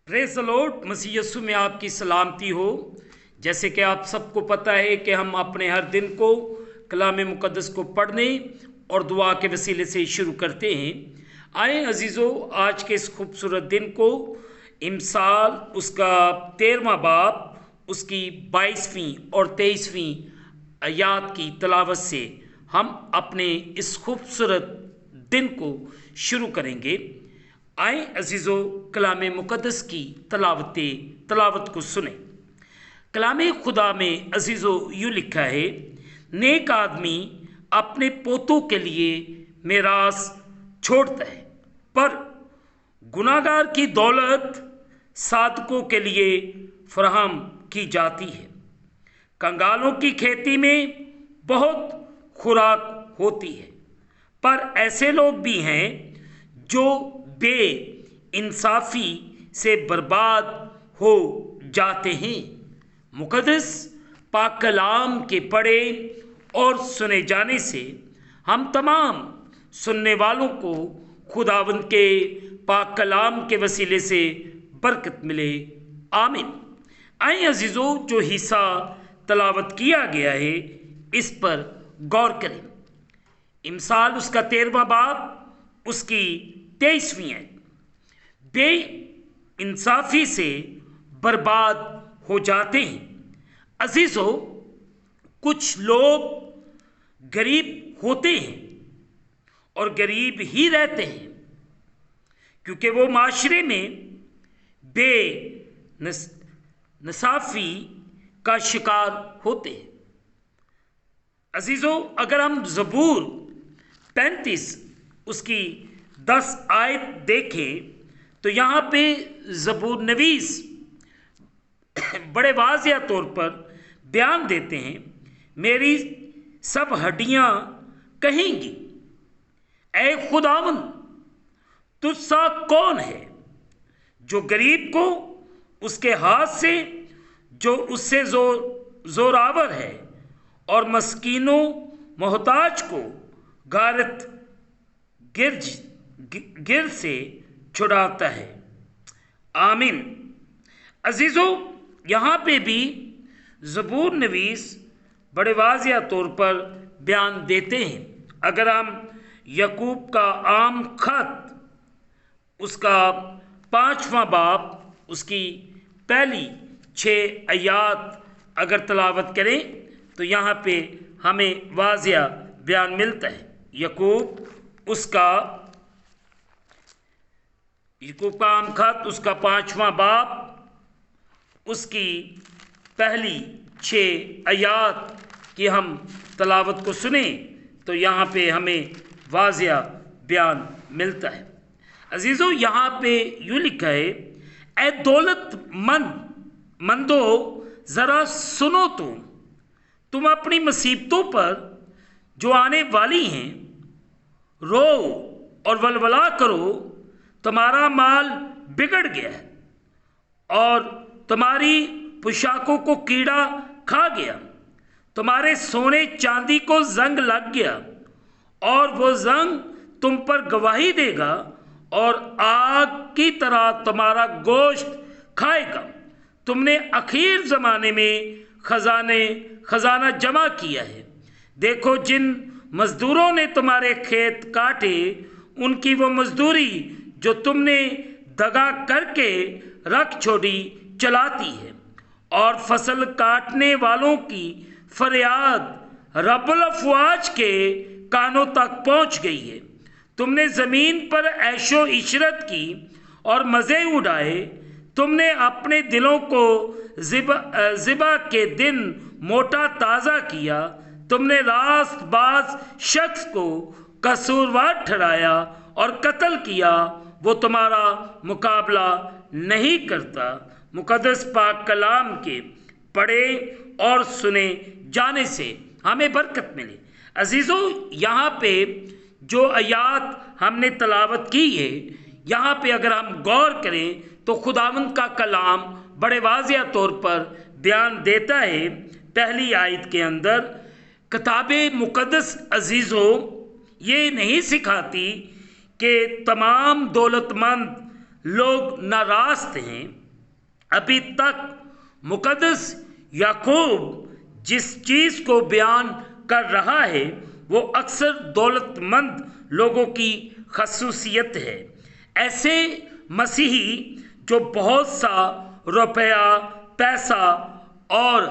Praise the lord. Masih Yeshu में आपकी सलामती हो। जैसे कि आप सबको पता है कि हम अपने हर दिन को कलाम मुक़द्दस को पढ़ने और दुआ के वसीले से शुरू करते हैं। आए अजीज़ों, आज के इस खूबसूरत दिन को इमसाल उसका 13वां बाब उसकी 22वीं और 23वीं आयात की तलावत से हम अपने इस खूबसूरत दिन को शुरू करेंगे। आए अजीज़ों, कलाम मुक़द्दस की तलावत को सुने। कलाम खुदा में अजीज़ों यूँ लिखा है, नेक आदमी अपने पोतों के लिए मेरास छोड़ता है, पर गुनाहगार की दौलत साधकों के लिए फराहम की जाती है। कंगालों की खेती में बहुत खुराक होती है, पर ऐसे लोग भी हैं जो बे इंसाफी से बर्बाद हो जाते हैं। मुक़द्दस पाक कलाम के पढ़े और सुने जाने से हम तमाम सुनने वालों को खुदावंद के पाक कलाम के वसीले से बरकत मिले। आमीन। आए अजीज़ों, जो हिस्सा तलावत किया गया है इस पर गौर करें। इमसाल उसका 13वां बाब उसकी 23वीं है। बे इंसाफी से बर्बाद हो जाते हैं। अजीज़ों, कुछ लोग गरीब होते हैं और गरीब ही रहते हैं क्योंकि वो माशरे में बे इंसाफी का शिकार होते हैं। अजीज़ों, अगर हम ज़बूर 35 उसकी 10 आयत देखें तो यहाँ पे ज़बूर नवीस बड़े वाज़िया तौर पर बयान देते हैं, मेरी सब हड्डियाँ कहेंगी, ऐ खुदावन तुझसा कौन है जो गरीब को उसके हाथ से, जो उससे जोरावर है, और मस्कीनों मोहताज को गारत गिर से छुड़ाता है। आमीन। अजीज़ों, यहाँ पे भी ज़बूर नवीस बड़े वाज़िया तौर पर बयान देते हैं। अगर हम याकूब का आम खत उसका 5वां बाब उसकी पहली 6 आयात अगर तलावत करें तो यहाँ पे हमें वाज़िया बयान मिलता है। याकूब का आम खत उसका 5वां बाब उसकी पहली 6 आयात की हम तलावत को सुने तो यहाँ पे हमें वाज़िया बयान मिलता है। अजीज़ों, यहाँ पे यूँ लिखा है, ऐ दौलतमंदो ज़रा सुनो, तुम अपनी मुसीबतों पर जो आने वाली हैं रो और वलवला करो। तुम्हारा माल बिगड़ गया है और तुम्हारी पोशाकों को कीड़ा खा गया। तुम्हारे सोने चांदी को जंग लग गया और वो जंग तुम पर गवाही देगा और आग की तरह तुम्हारा गोश्त खाएगा। तुमने आखिर ज़माने में खजाना जमा किया है। देखो, जिन मजदूरों ने तुम्हारे खेत काटे उनकी वो मजदूरी जो तुमने दगा करके रख छोड़ी चलाती है, और फसल काटने वालों की फरियाद रब्बुल अफ़वाज के कानों तक पहुंच गई है। तुमने ज़मीन पर ऐशो इशरत की और मज़े उड़ाए। तुमने अपने दिलों को ज़िबा के दिन मोटा ताज़ा किया। तुमने रास्तबाज शख्स को कसूरवार ठहराया और कत्ल किया, वो तुम्हारा मुकाबला नहीं करता। मुक़द्दस पाक कलाम के पढ़े और सुने जाने से हमें बरकत मिले। अजीज़ों, यहाँ पे जो आयात हमने तलावत की है, यहाँ पे अगर हम गौर करें तो खुदावंद का कलाम बड़े वाज़िया तौर पर बयान देता है। पहली आयत के अंदर किताबे मुक़द्दस अजीज़ों ये नहीं सिखाती कि तमाम दौलतमंद लोग नाराज हैं। अभी तक मुकद्दस याकूब जिस चीज़ को बयान कर रहा है वो अक्सर दौलतमंद लोगों की खसूसियत है। ऐसे मसीही जो बहुत सा रुपया, पैसा और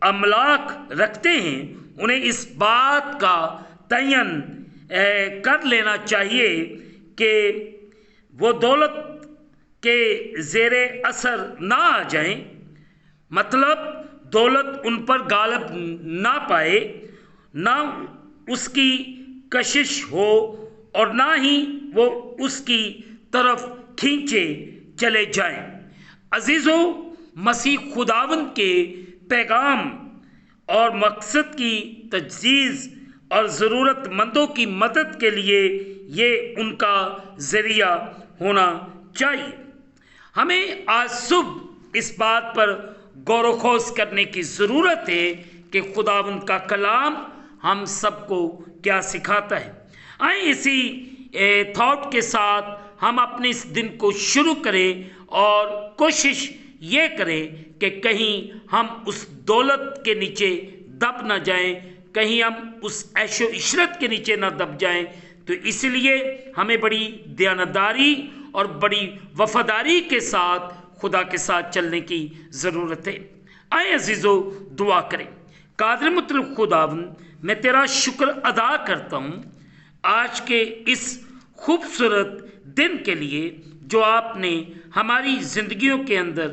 अमलाक रखते हैं, उन्हें इस बात का तयन कर लेना चाहिए कि वो दौलत के ज़ेरे असर ना आ जाएं, मतलब दौलत उन पर गालिब ना पाए, ना उसकी कशिश हो और ना ही वो उसकी तरफ खींचे चले जाएं। अजीज़ों, मसीह खुदावंद के पैगाम और मकसद की तजदीद और ज़रूरतमंदों की मदद के लिए ये उनका ज़रिया होना चाहिए। हमें आज सुबह इस बात पर गौर व खोज करने की ज़रूरत है कि खुदावंद का कलाम हम सबको क्या सिखाता है। आए इसी थॉट के साथ हम अपने इस दिन को शुरू करें और कोशिश ये करें कि कहीं हम उस दौलत के नीचे दब ना जाएं, कहीं हम उस ऐशो इशरत के नीचे ना दब जाएं। तो इसलिए हमें बड़ी दयानतदारी और बड़ी वफादारी के साथ खुदा के साथ चलने की ज़रूरत है। आए अजीज़ों, दुआ करें। कादिर मुतलक खुदावंद, मैं तेरा शुक्र अदा करता हूँ आज के इस खूबसूरत दिन के लिए जो आपने हमारी ज़िंदगियों के अंदर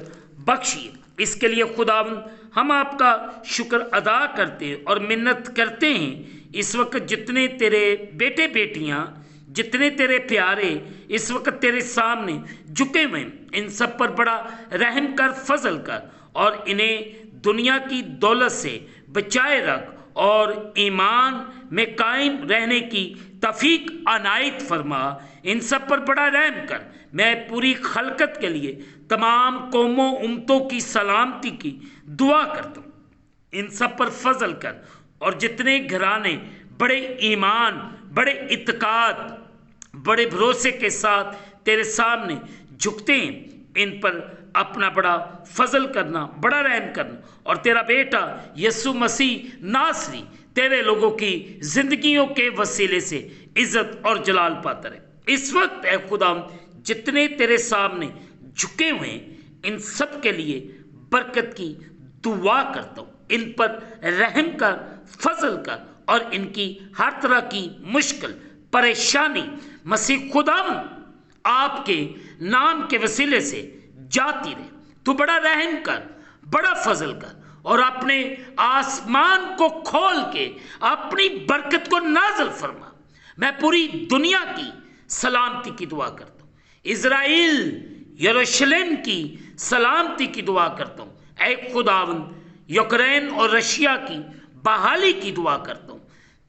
बख्शी। इसके लिए खुदावंद हम आपका शुक्र अदा करते हैं और मिन्नत करते हैं। इस वक्त जितने तेरे बेटे बेटियां, जितने तेरे प्यारे इस वक्त तेरे सामने झुके हुए, इन सब पर बड़ा रहम कर, फजल कर और इन्हें दुनिया की दौलत से बचाए रख और ईमान में कायम रहने की तौफीक अनायत फरमा। इन सब पर बड़ा रहम कर। मैं पूरी खलकत के लिए तमाम कौमों उम्मतों की सलामती की दुआ करता हूँ। इन सब पर फजल कर और जितने घराने बड़े ईमान, बड़े इत्काद, बड़े भरोसे के साथ तेरे सामने झुकते हैं, इन पर अपना बड़ा फजल करना, बड़ा रहम करना और तेरा बेटा यीशु मसीह नासरी तेरे लोगों की जिंदगियों के वसीले से इज्जत और जलाल पाता रहे। इस वक्त ऐ खुदा जितने तेरे सामने झुके हुए हैं, इन सब के लिए बरकत की दुआ करता हूँ। इन पर रहम कर, फजल कर और इनकी हर तरह की मुश्किल परेशानी मसीह खुदावंद आपके नाम के वसीले से जाती रहे। तू बड़ा रहम कर, बड़ा फजल कर और अपने आसमान को खोल के अपनी बरकत को नाज़िल फरमा। मैं पूरी दुनिया की सलामती की दुआ करता हूँ, इज़राइल यरूशलेम की सलामती की दुआ करता हूँ। ऐ खुदावंद, यूक्रेन और रशिया की बहाली की दुआ करता हूँ।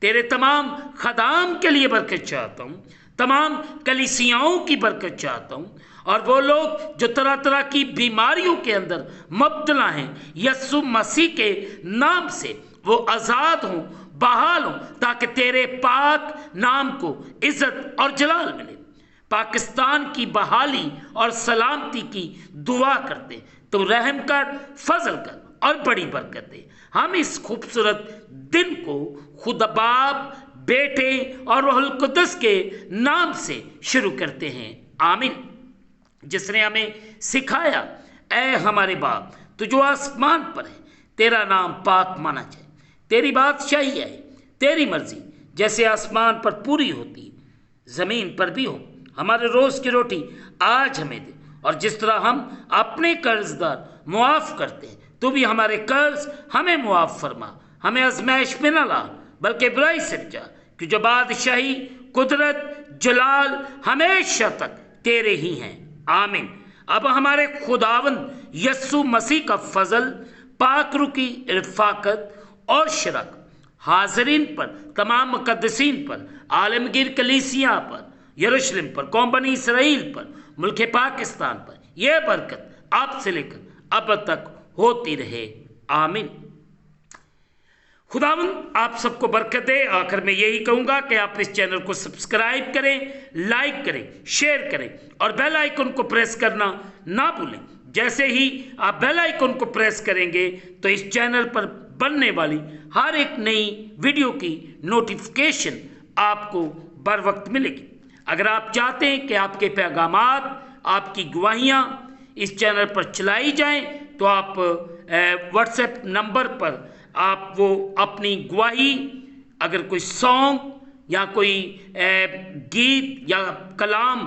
तेरे तमाम खदाम के लिए बरकत चाहता हूँ, तमाम कलीसियाओं की बरकत चाहता हूँ और वो लोग जो तरह तरह की बीमारियों के अंदर मुब्तला हैं, यीशु मसीह के नाम से वो आज़ाद हों, बहाल हों, ताकि तेरे पाक नाम को इज्जत और जलाल मिले। पाकिस्तान की बहाली और सलामती की दुआ करते, तो रहम कर, फजल कर और बड़ी बरकत दे। हम इस खूबसूरत दिन को खुदा बाप, बेटे और रूहुल कुद्दस के नाम से शुरू करते हैं। आमीन। जिसने हमें सिखाया, ऐ हमारे बाप तू जो आसमान पर है, तेरा नाम पाक माना जाए, तेरी बादशाही है, तेरी मर्जी जैसे आसमान पर पूरी होती ज़मीन पर भी हो। हमारे रोज़ की रोटी आज हमें दे और जिस तरह हम अपने कर्जदार मुआफ़ करते हैं, तू भी हमारे कर्ज हमें मुआफ़ फरमा। हमें आज़माइश में न ला बल्कि बुराई से बचा, कि जो बादशाही, कुदरत, जलाल हमेशा तक तेरे ही हैं। आमीन। अब हमारे खुदावंद यीशु मसीह का फजल, पाकरू की रफ़ाकत और शरक हाज़रीन पर, तमाम मुक़द्दसीन पर, आलमगीर कलीसिया पर, यरूशलेम पर, कौम बनी इसराइल पर, मुल्क पाकिस्तान पर, यह बरकत अब से लेकर अब तक होती रहे। आमीन। खुदावंद आप सबको बरकत दे। आखिर में यही कहूँगा कि आप इस चैनल को सब्सक्राइब करें, लाइक करें, शेयर करें और बेल आइकन को प्रेस करना ना भूलें। जैसे ही आप बेल आइकन को प्रेस करेंगे तो इस चैनल पर बनने वाली हर एक नई वीडियो की नोटिफिकेशन आपको बर वक्त मिलेगी। अगर आप चाहते हैं कि आपके पैगामात, आपकी गवाहियाँ इस चैनल पर चलाई जाएं तो आप व्हाट्सएप नंबर पर आप वो अपनी गवाही, अगर कोई सॉन्ग या कोई गीत या कलाम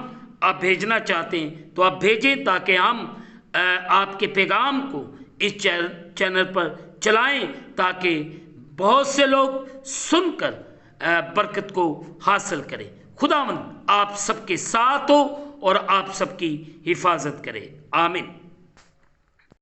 आप भेजना चाहते हैं तो आप भेजें, ताकि हम आपके पैगाम को इस चैनल पर चलाएं, ताकि बहुत से लोग सुनकर बरकत को हासिल करें। खुदावंद आप सबके साथ हो और आप सबकी हिफाजत करे। आमीन।